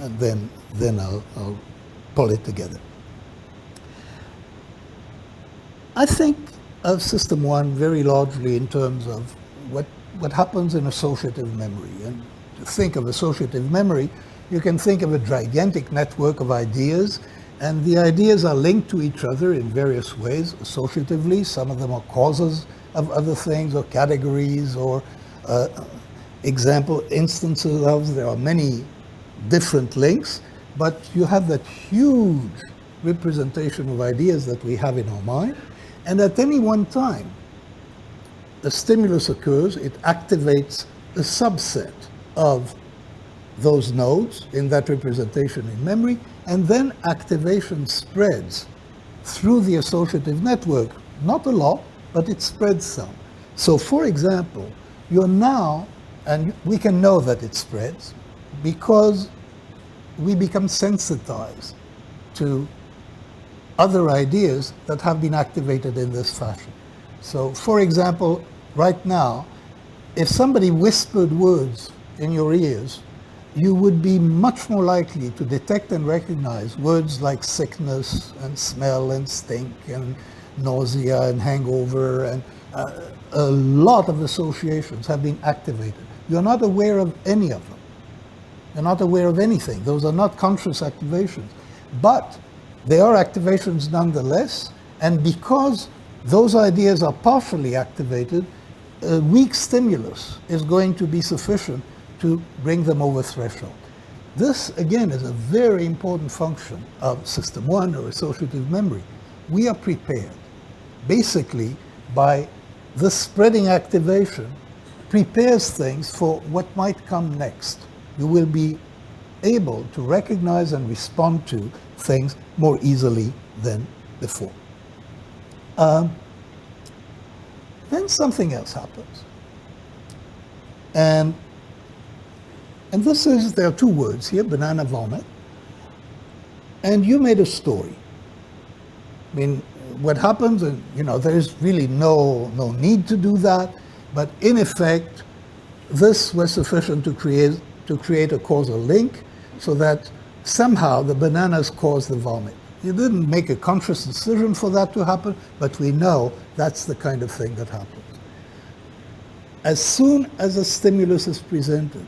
and then I'll pull it together. I think of System 1 very largely in terms of what happens in associative memory. And to think of associative memory, you can think of a gigantic network of ideas, and the ideas are linked to each other in various ways, associatively. Some of them are causes of other things, or categories, or instances of. There are many different links, but you have that huge representation of ideas that we have in our mind, and at any one time, a stimulus occurs, it activates a subset of those nodes in that representation in memory, and then activation spreads through the associative network. Not a lot, but it spreads some. So for example, you're now, and we can know that it spreads because we become sensitized to other ideas that have been activated in this fashion. So for example, right now, if somebody whispered words in your ears, you would be much more likely to detect and recognize words like sickness and smell and stink and nausea and hangover, and a lot of associations have been activated. You're not aware of any of them. You're not aware of anything. Those are not conscious activations. But they are activations nonetheless, and because those ideas are partially activated, a weak stimulus is going to be sufficient to bring them over threshold. This, again, is a very important function of System 1 or associative memory. We are prepared, basically, by the spreading activation prepares things for what might come next. You will be able to recognize and respond to things more easily than before. Then something else happens. And this is, there are two words here, banana vomit. And you made a story. I mean, what happens, and there's really no need to do that, but in effect, this was sufficient to create a causal link so that somehow the bananas caused the vomit. You didn't make a conscious decision for that to happen, but we know that's the kind of thing that happens. As soon as a stimulus is presented,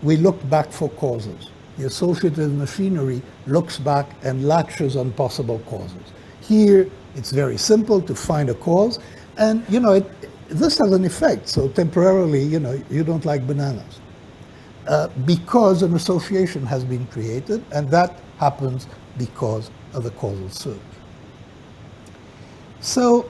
we look back for causes. The associative machinery looks back and latches on possible causes. Here, it's very simple to find a cause, and this has an effect. So temporarily, you don't like bananas because an association has been created, and that happens because of the causal surge. So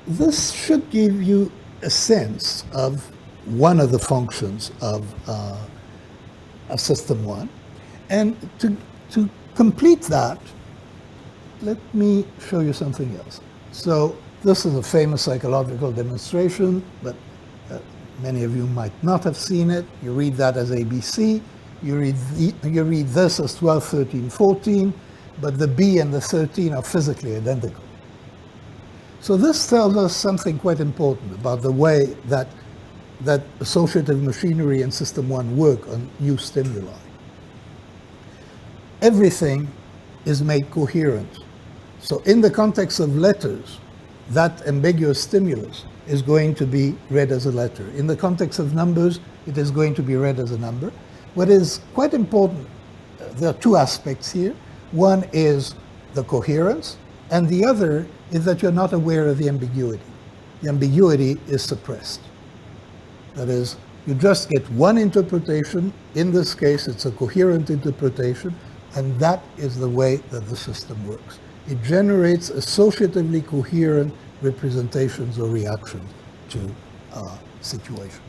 this should give you a sense of one of the functions of System 1. And to complete that, let me show you something else. So this is a famous psychological demonstration, but many of you might not have seen it. You read that as ABC. You read this as 12, 13, 14, but the B and the 13 are physically identical. So this tells us something quite important about the way that associative machinery and System 1 work on new stimuli. Everything is made coherent. So in the context of letters, that ambiguous stimulus is going to be read as a letter. In the context of numbers, it is going to be read as a number. What is quite important, there are two aspects here. One is the coherence, and the other is that you're not aware of the ambiguity. The ambiguity is suppressed. That is, you just get one interpretation. In this case, it's a coherent interpretation, and that is the way that the system works. It generates associatively coherent representations or reactions to situations.